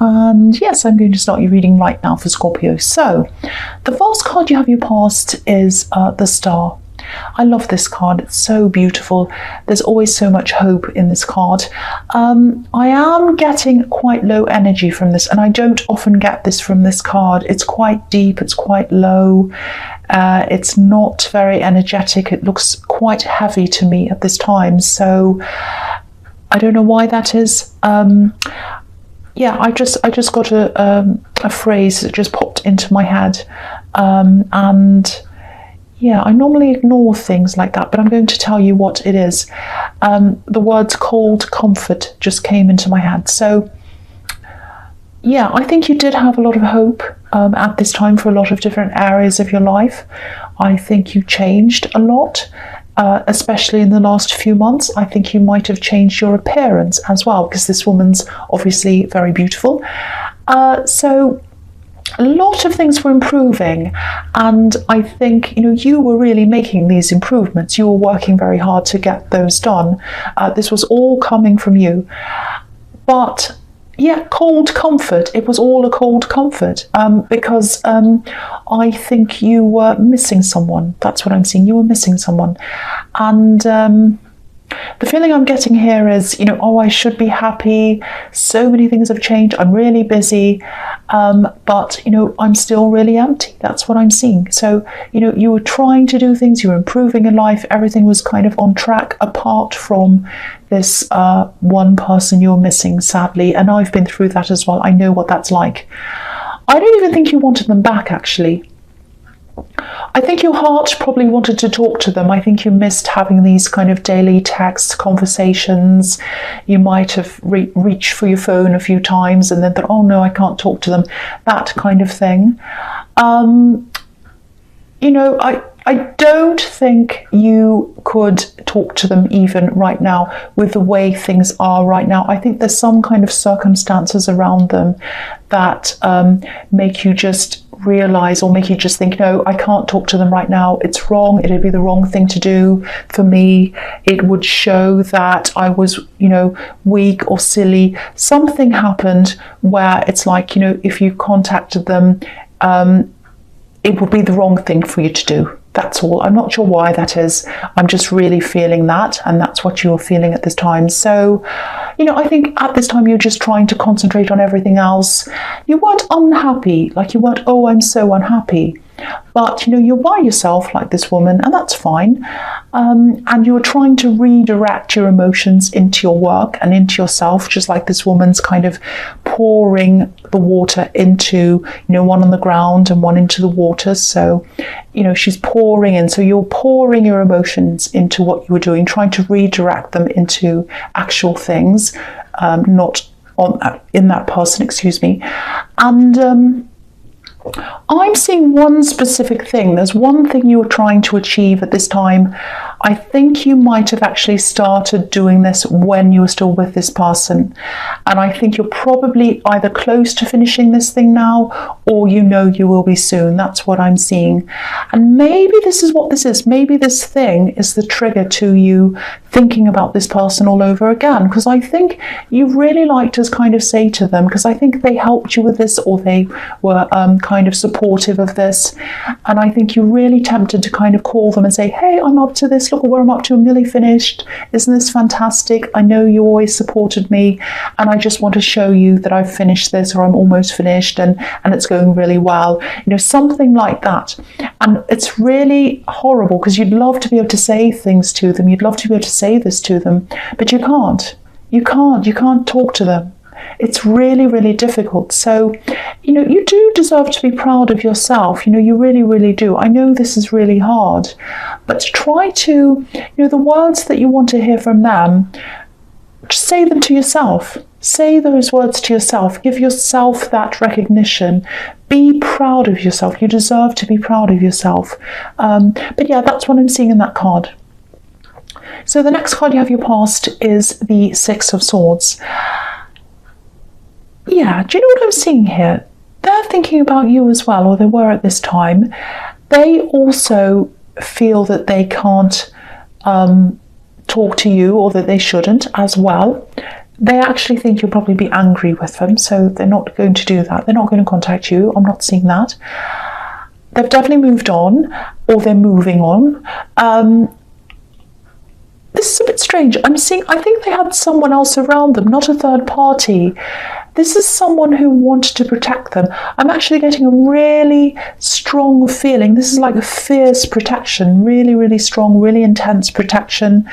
And yes, I'm going to start your reading right now for Scorpio. So the first card you have your past is the Star. I love this card. It's so beautiful. There's always so much hope in this card. I am getting quite low energy from this, and I don't often get this from this card. It's quite deep, it's quite low. It's not very energetic. It looks quite heavy to me at this time. So I don't know why that is. Yeah, I just got a phrase that just popped into my head, and yeah, I normally ignore things like that, but I'm going to tell you what it is. The words cold comfort just came into my head. So yeah, I think you did have a lot of hope at this time for a lot of different areas of your life. I think you changed a lot. Especially in the last few months. I think you might have changed your appearance as well, because this woman's obviously very beautiful. So a lot of things were improving, and I think you were really making these improvements. You were working very hard to get those done. This was all coming from you. But yeah, cold comfort. It was all a cold comfort because I think you were missing someone. That's what I'm seeing. You were missing someone. And the feeling I'm getting here is, oh, I should be happy. So many things have changed. I'm really busy. But, I'm still really empty. That's what I'm seeing. So, you were trying to do things. You were improving in life. Everything was kind of on track apart from this one person you're missing, sadly. And I've been through that as well. I know what that's like. I don't even think you wanted them back, actually. I think your heart probably wanted to talk to them. I think you missed having these kind of daily text conversations. You might have reached for your phone a few times and then thought, oh no, I can't talk to them. That kind of thing. I don't think you could talk to them even right now with the way things are right now. I think there's some kind of circumstances around them that make you just realize, or make you just think, no, I can't talk to them right now. It's wrong. It'd be the wrong thing to do for me. It would show that I was, weak or silly. Something happened where it's like, if you contacted them, it would be the wrong thing for you to do. That's all. I'm not sure why that is. I'm just really feeling that, and that's what you're feeling at this time. So, I think at this time you're just trying to concentrate on everything else. You weren't unhappy, like you weren't, oh, I'm so unhappy. But, you're by yourself like this woman, and that's fine. And you're trying to redirect your emotions into your work and into yourself, just like this woman's kind of pouring the water into, one on the ground and one into the water. So, she's pouring in. So you're pouring your emotions into what you were doing, trying to redirect them into actual things, not in that person, excuse me. And I'm seeing one specific thing. There's one thing you were trying to achieve at this time. I think you might have actually started doing this when you were still with this person. And I think you're probably either close to finishing this thing now, or you will be soon. That's what I'm seeing. And maybe this is what this is. Maybe this thing is the trigger to you thinking about this person all over again. Because I think you really like to kind of say to them, because I think they helped you with this, or they were kind of supportive of this. And I think you're really tempted to kind of call them and say, hey, I'm up to this. Look at where I'm up to. I'm nearly finished. Isn't this fantastic? I know you always supported me, and I just want to show you that I've finished this, or I'm almost finished, and it's going really well. Something like that. And it's really horrible, because you'd love to be able to say things to them. You'd love to be able to say this to them, but you can't. You can't talk to them. It's really, really difficult. So, you do deserve to be proud of yourself. You really, really do. I know this is really hard, but try to, the words that you want to hear from them, just say them to yourself. Say those words to yourself. Give yourself that recognition. Be proud of yourself. You deserve to be proud of yourself. But yeah, that's what I'm seeing in that card. So the next card you have your past is the Six of Swords. Yeah, do you know what I'm seeing here? They're thinking about you as well, or they were at this time. They also feel that they can't talk to you, or that they shouldn't as well. they actually think you'll probably be angry with them, so they're not going to do that. They're not going to contact you. I'm not seeing that. They've definitely moved on, or they're moving on. This is a bit strange. I think they had someone else around them, not a third party. This is someone who wanted to protect them. I'm actually getting a really strong feeling. This is like a fierce protection, really, really strong, really intense protection.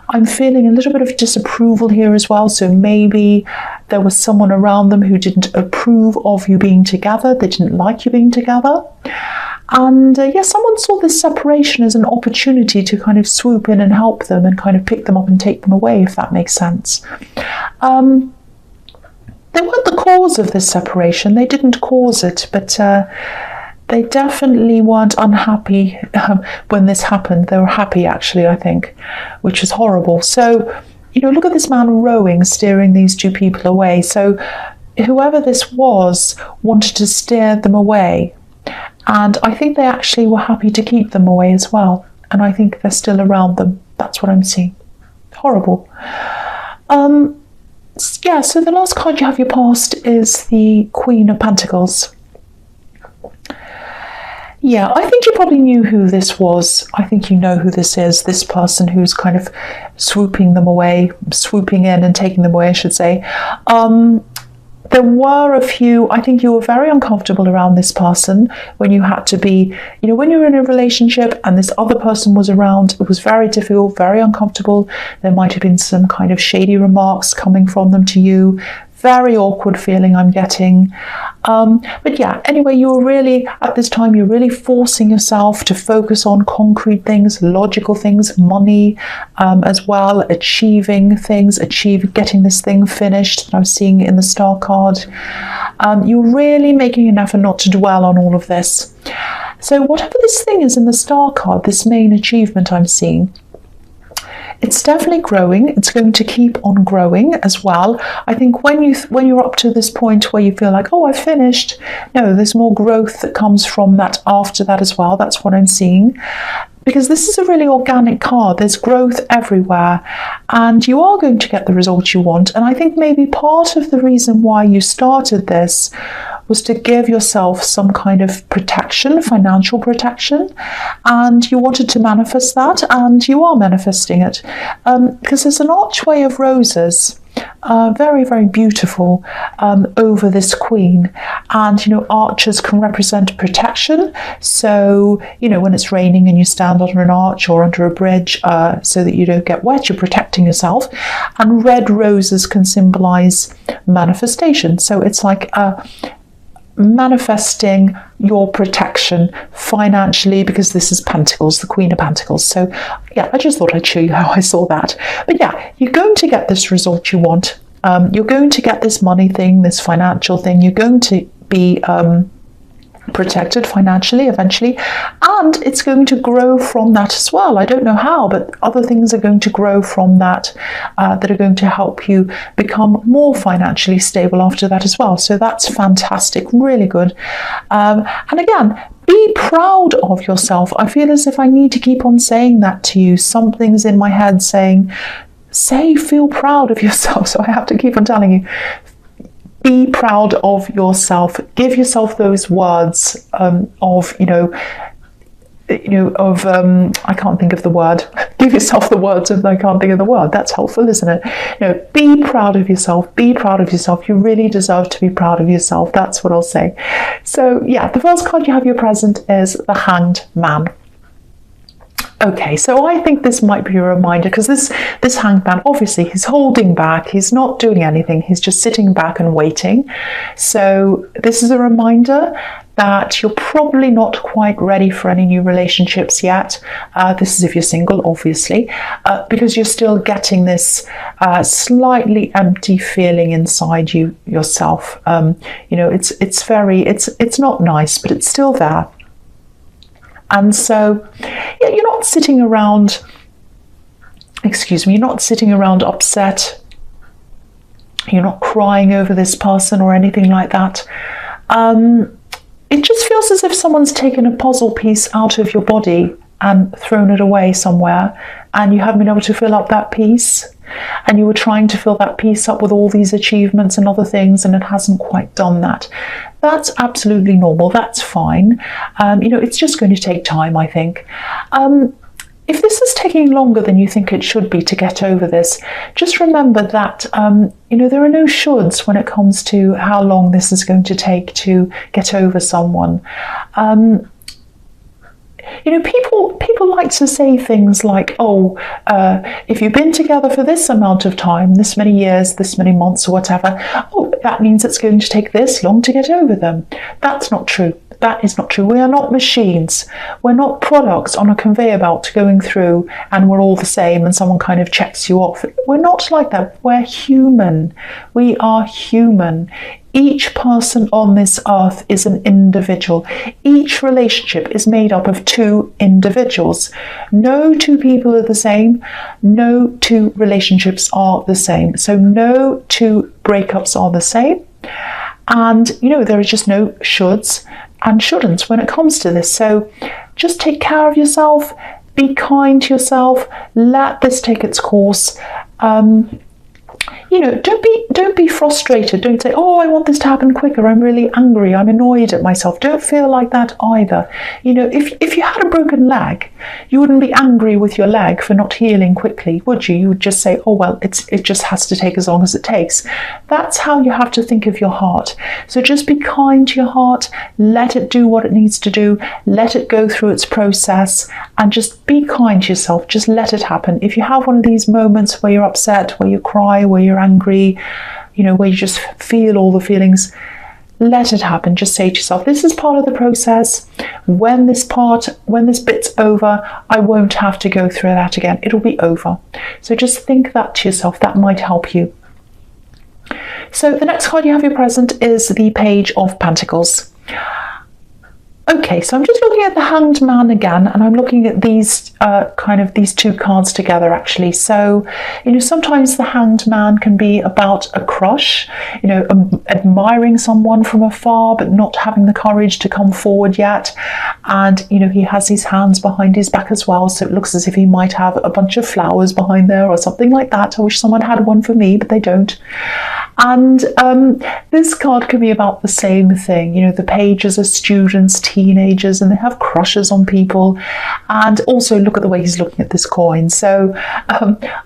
I'm feeling a little bit of disapproval here as well. So maybe there was someone around them who didn't approve of you being together. They didn't like you being together. And someone saw this separation as an opportunity to kind of swoop in and help them and kind of pick them up and take them away, if that makes sense. They weren't the cause of this separation. They didn't cause it, but they definitely weren't unhappy when this happened. They were happy, actually, I think, which is horrible. So, look at this man rowing, steering these two people away. So whoever this was wanted to steer them away. And I think they actually were happy to keep them away as well. And I think they're still around them. That's what I'm seeing. Horrible. So the last card you have your past is the Queen of Pentacles. Yeah, I think you probably knew who this was. I think you know who this is, this person who's kind of swooping them away, swooping in and taking them away, I should say. There were a few, I think you were very uncomfortable around this person when you had to be, when you were in a relationship and this other person was around, it was very difficult, very uncomfortable. There might have been some kind of shady remarks coming from them to you. Very awkward feeling I'm getting. But yeah, anyway, you're really, at this time, you're really forcing yourself to focus on concrete things, logical things, money as well, achieving things, getting this thing finished that I'm seeing in the Star card. You're really making an effort not to dwell on all of this. So whatever this thing is in the Star card, this main achievement I'm seeing, it's definitely growing. It's going to keep on growing as well. I think when you're up to this point where you feel like, oh, I've finished, no, there's more growth that comes from that after that as well. That's what I'm seeing. Because this is a really organic card. There's growth everywhere and you are going to get the results you want. And I think maybe part of the reason why you started this was to give yourself some kind of protection, financial protection, and you wanted to manifest that, and you are manifesting it. Because there's an archway of roses, very, very beautiful, over this queen. And, arches can represent protection. So, when it's raining and you stand under an arch or under a bridge so that you don't get wet, you're protecting yourself. And red roses can symbolize manifestation. So it's like manifesting your protection financially, because this is Pentacles, the Queen of Pentacles. So yeah, I just thought I'd show you how I saw that. But yeah, you're going to get this result you want. You're going to get this money thing, this financial thing. You're going to be protected financially eventually, and it's going to grow from that as well. I don't know how, but other things are going to grow from that that are going to help you become more financially stable after that as well. So that's fantastic, really good. And again, be proud of yourself. I feel as if I need to keep on saying that to you. Something's in my head saying, feel proud of yourself. So I have to keep on telling you, be proud of yourself. Give yourself those words I can't think of the word. Give yourself the words of I can't think of the word. That's helpful, isn't it? Be proud of yourself. Be proud of yourself. You really deserve to be proud of yourself. That's what I'll say. So yeah, the first card you have your present is the Hanged Man. Okay, so I think this might be a reminder, because this Hanged Man, obviously he's holding back, he's not doing anything, he's just sitting back and waiting. So this is a reminder that you're probably not quite ready for any new relationships yet. This is if you're single, obviously, because you're still getting this slightly empty feeling inside yourself. It's not nice, but it's still there. And so, yeah, you're not sitting around, you're not sitting around upset. You're not crying over this person or anything like that. It just feels as if someone's taken a puzzle piece out of your body and thrown it away somewhere, and you haven't been able to fill up that piece, and you were trying to fill that piece up with all these achievements and other things, and it hasn't quite done that. That's absolutely normal. That's fine. It's just going to take time, I think. If this is taking longer than you think it should be to get over this, just remember that, there are no shoulds when it comes to how long this is going to take to get over someone. People like to say things like, if you've been together for this amount of time, this many years, this many months or whatever, that means it's going to take this long to get over them. That's not true. That is not true. We are not machines. We're not products on a conveyor belt going through and we're all the same and someone kind of checks you off. We're not like that. We're human. We are human. Each person on this earth is an individual. Each relationship is made up of two individuals. No two people are the same. No two relationships are the same. So no two breakups are the same. And, there is just no shoulds and shouldn't when it comes to this. So just take care of yourself, be kind to yourself, let this take its course. Don't be frustrated. Don't say, I want this to happen quicker. I'm really angry. I'm annoyed at myself. Don't feel like that either. If you had a broken leg, you wouldn't be angry with your leg for not healing quickly, would you? You would just say, it just has to take as long as it takes. That's how you have to think of your heart. So just be kind to your heart. Let it do what it needs to do. Let it go through its process and just be kind to yourself. Just let it happen. If you have one of these moments where you're upset, where you cry, where you're angry, where you just feel all the feelings, let it happen. Just say to yourself, this is part of the process. When this bit's over, I won't have to go through that again. It'll be over. So just think that to yourself. That might help you. So the next card you have your present is the Page of Pentacles. Okay, so I'm just looking at the Hanged Man again, and I'm looking at these these two cards together actually. So, sometimes the Hanged Man can be about a crush, admiring someone from afar, but not having the courage to come forward yet. And, he has his hands behind his back as well. So it looks as if he might have a bunch of flowers behind there or something like that. I wish someone had one for me, but they don't. And this card can be about the same thing. The pages are students, teenagers, and they have crushes on people. And also look at the way he's looking at this coin. So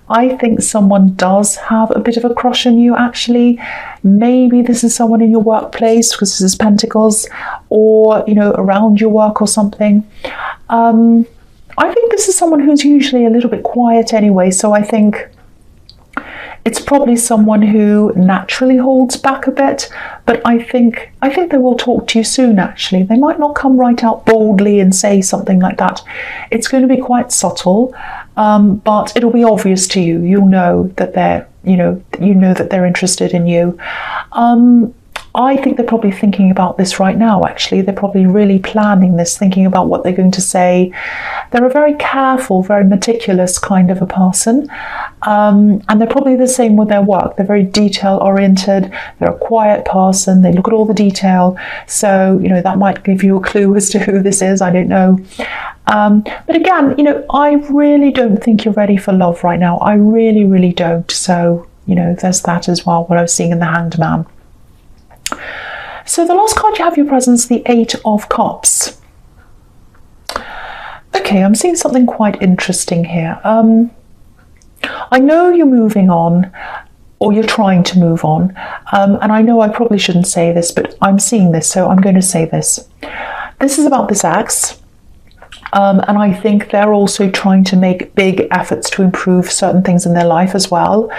I think someone does have a bit of a crush on you, actually. Maybe this is someone in your workplace, because this is Pentacles, or, around your work or something. I think this is someone who's usually a little bit quiet anyway. So I think it's probably someone who naturally holds back a bit, but I think they will talk to you soon, actually. They might not come right out boldly and say something like that. It's going to be quite subtle, but it'll be obvious to you. You'll know that they're, that they're interested in you. I think they're probably thinking about this right now, actually. They're probably really planning this, thinking about what they're going to say. They're a very careful, very meticulous kind of a person. And they're probably the same with their work. They're very detail-oriented. They're a quiet person. They look at all the detail. So, that might give you a clue as to who this is. I don't know. But again, I really don't think you're ready for love right now. I really, really don't. So, there's that as well, what I was seeing in the Hanged Man. So the last card you have your presence, the Eight of Cups. Okay, I'm seeing something quite interesting here. I know you're moving on, or you're trying to move on, and I know I probably shouldn't say this, but I'm seeing this, so I'm going to say this. This is about this ex. And I think they're also trying to make big efforts to improve certain things in their life as well.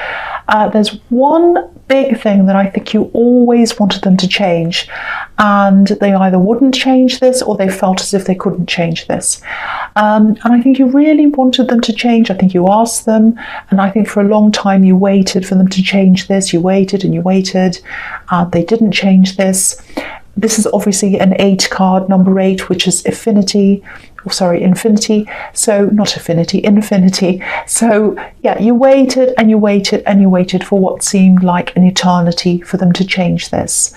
There's one big thing that I think you always wanted them to change, and they either wouldn't change this or they felt as if they couldn't change this. And I think you really wanted them to change. I think you asked them, and I think for a long time you waited for them to change this. You waited and you waited, and they didn't change this. This is obviously an 8 card, number 8, which is infinity. So not affinity, infinity. So yeah, you waited and you waited and you waited for what seemed like an eternity for them to change this.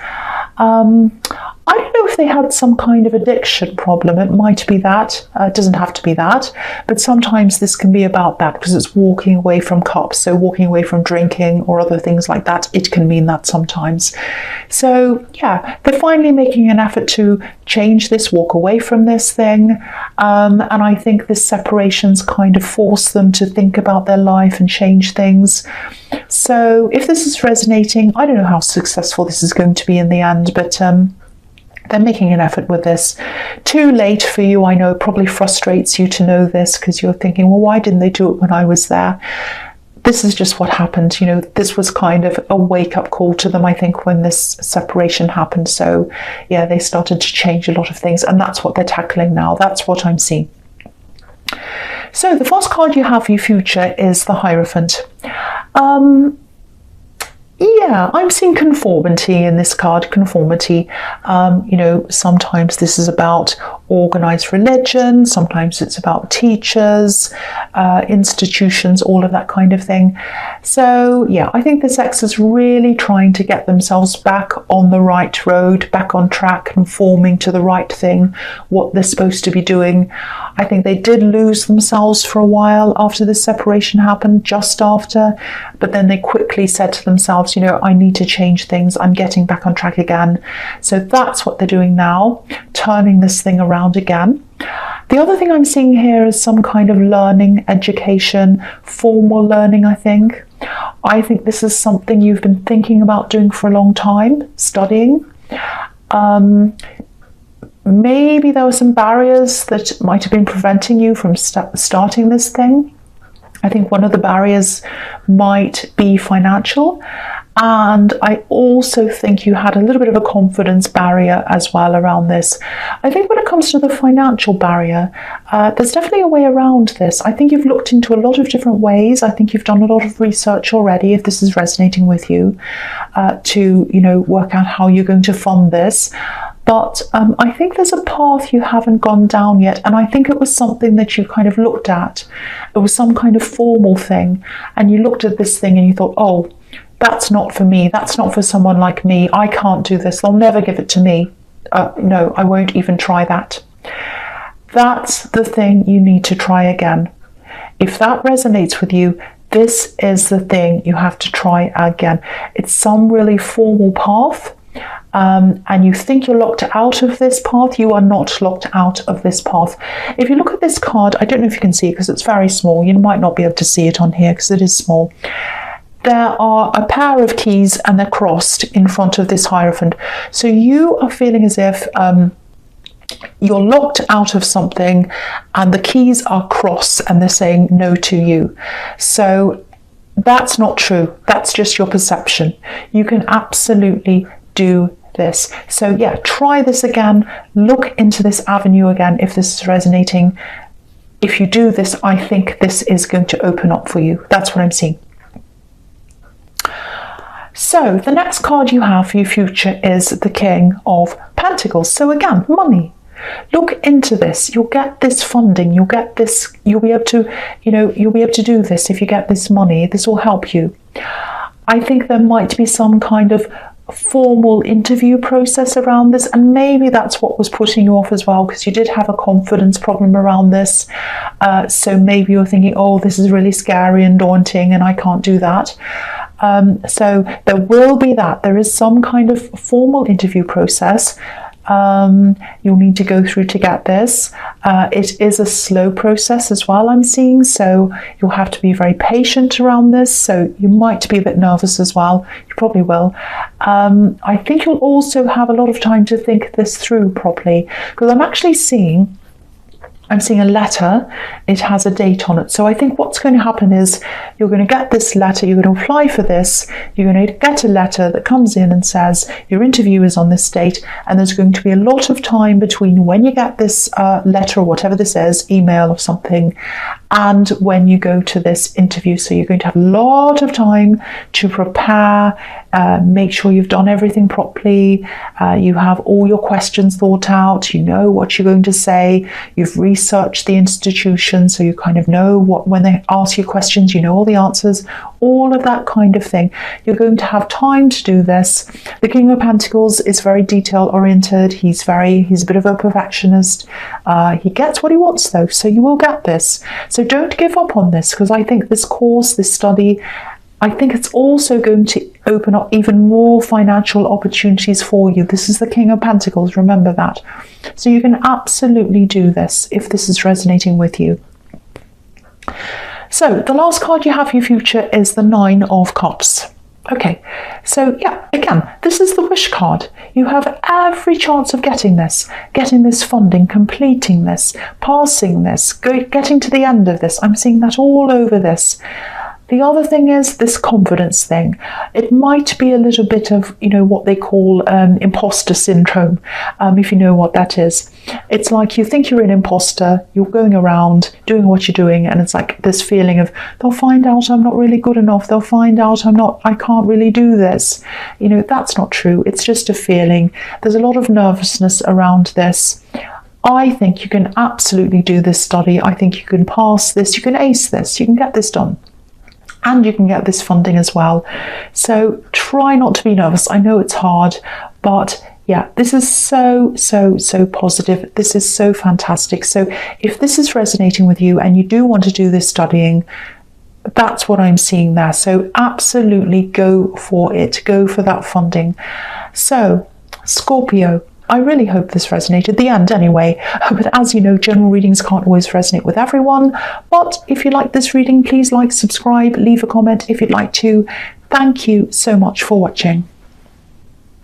I don't know if they had some kind of addiction problem, it might be that. It doesn't have to be that, but sometimes this can be about that because it's walking away from cups, so walking away from drinking or other things like that. It can mean that sometimes. So yeah, they're finally making an effort to change this, walk away from this thing, and I think this separation's kind of forced them to think about their life and change things. So if this is resonating, I don't know how successful this is going to be in the end, but they're making an effort with this. Too late for you, I know. It probably frustrates you to know this because you're thinking, well, why didn't they do it when I was there? This is just what happened. You know, this was kind of a wake-up call to them, I think, when this separation happened. So yeah, they started to change a lot of things, and that's what they're tackling now. That's what I'm seeing. So the first card you have for your future is the Hierophant. Yeah, I'm seeing conformity in this card, conformity. You know, sometimes this is about organized religion, sometimes it's about teachers, institutions, all of that kind of thing. So yeah, I think this ex is really trying to get themselves back on the right road, back on track, conforming to the right thing, what they're supposed to be doing. I think they did lose themselves for a while after this separation happened, just after, but then they quickly said to themselves, you know, I need to change things. I'm getting back on track again. So that's what they're doing now, turning this thing around again. The other thing I'm seeing here is some kind of learning, education, formal learning, I think. I think this is something you've been thinking about doing for a long time, studying. Maybe there were some barriers that might have been preventing you from starting this thing. I think one of the barriers might be financial. And I also think you had a little bit of a confidence barrier as well around this. I think when it comes to the financial barrier, there's definitely a way around this. I think you've looked into a lot of different ways. I think you've done a lot of research already, if this is resonating with you, to, you know, work out how you're going to fund this. But I think there's a path you haven't gone down yet. And I think it was something that you kind of looked at. It was some kind of formal thing. And you looked at this thing and you thought, oh, that's not for me. That's not for someone like me. I can't do this. They'll never give it to me. No, I won't even try that. That's the thing you need to try again. If that resonates with you, this is the thing you have to try again. It's some really formal path. And you think you're locked out of this path. You are not locked out of this path. If you look at this card, I don't know if you can see it because it's very small. You might not be able to see it on here because it is small. There are a pair of keys and they're crossed in front of this Hierophant. So you are feeling as if you're locked out of something and the keys are crossed and they're saying no to you. So that's not true. That's just your perception. You can absolutely do this. So yeah, try this again. Look into this avenue again if this is resonating. If you do this, I think this is going to open up for you. That's what I'm seeing. So the next card you have for your future is the King of Pentacles. So again, money. Look into this. You'll get this funding. You'll get this. You'll be able to, you know, you'll be able to do this if you get this money. This will help you. I think there might be some kind of formal interview process around this, and maybe that's what was putting you off as well, because you did have a confidence problem around this. So maybe you're thinking, oh, this is really scary and daunting and I can't do that. So there will be that. There is some kind of formal interview process you'll need to go through to get this. It is a slow process as well, I'm seeing, so you'll have to be very patient around this. So you might be a bit nervous as well. You probably will. I think you'll also have a lot of time to think this through properly, because I'm seeing a letter. It has a date on it. So I think what's going to happen is you're going to get this letter, you're going to apply for this, you're going to get a letter that comes in and says your interview is on this date, and there's going to be a lot of time between when you get this letter or whatever this is, email or something, and when you go to this interview. So you're going to have a lot of time to prepare, Make sure you've done everything properly. You have all your questions thought out. You know what you're going to say. You've researched the institution, so you kind of know what, when they ask you questions, you know all the answers, all of that kind of thing. You're going to have time to do this. The King of Pentacles is very detail oriented. He's a bit of a perfectionist. He gets what he wants though, so you will get this. So don't give up on this, because I think this course, this study, I think it's also going to open up even more financial opportunities for you. This is the King of Pentacles, remember that. So you can absolutely do this if this is resonating with you. So the last card you have for your future is the Nine of Cups. Okay, so yeah, again, this is the wish card. You have every chance of getting this funding, completing this, passing this, getting to the end of this. I'm seeing that all over this. The other thing is this confidence thing. It might be a little bit of, you know, what they call imposter syndrome, if you know what that is. It's like you think you're an imposter, you're going around doing what you're doing, and it's like this feeling of, they'll find out I'm not really good enough, they'll find out I can't really do this. You know, that's not true. It's just a feeling. There's a lot of nervousness around this. I think you can absolutely do this study. I think you can pass this, you can ace this, you can get this done. And you can get this funding as well. So try not to be nervous. I know it's hard, but yeah, this is so positive. This is so fantastic. So if this is resonating with you and you do want to do this studying, that's what I'm seeing there. So absolutely go for it. Go for that funding. So Scorpio, I really hope this resonated, the end anyway, but as you know, general readings can't always resonate with everyone. But if you like this reading, please like, subscribe, leave a comment if you'd like to. Thank you so much for watching.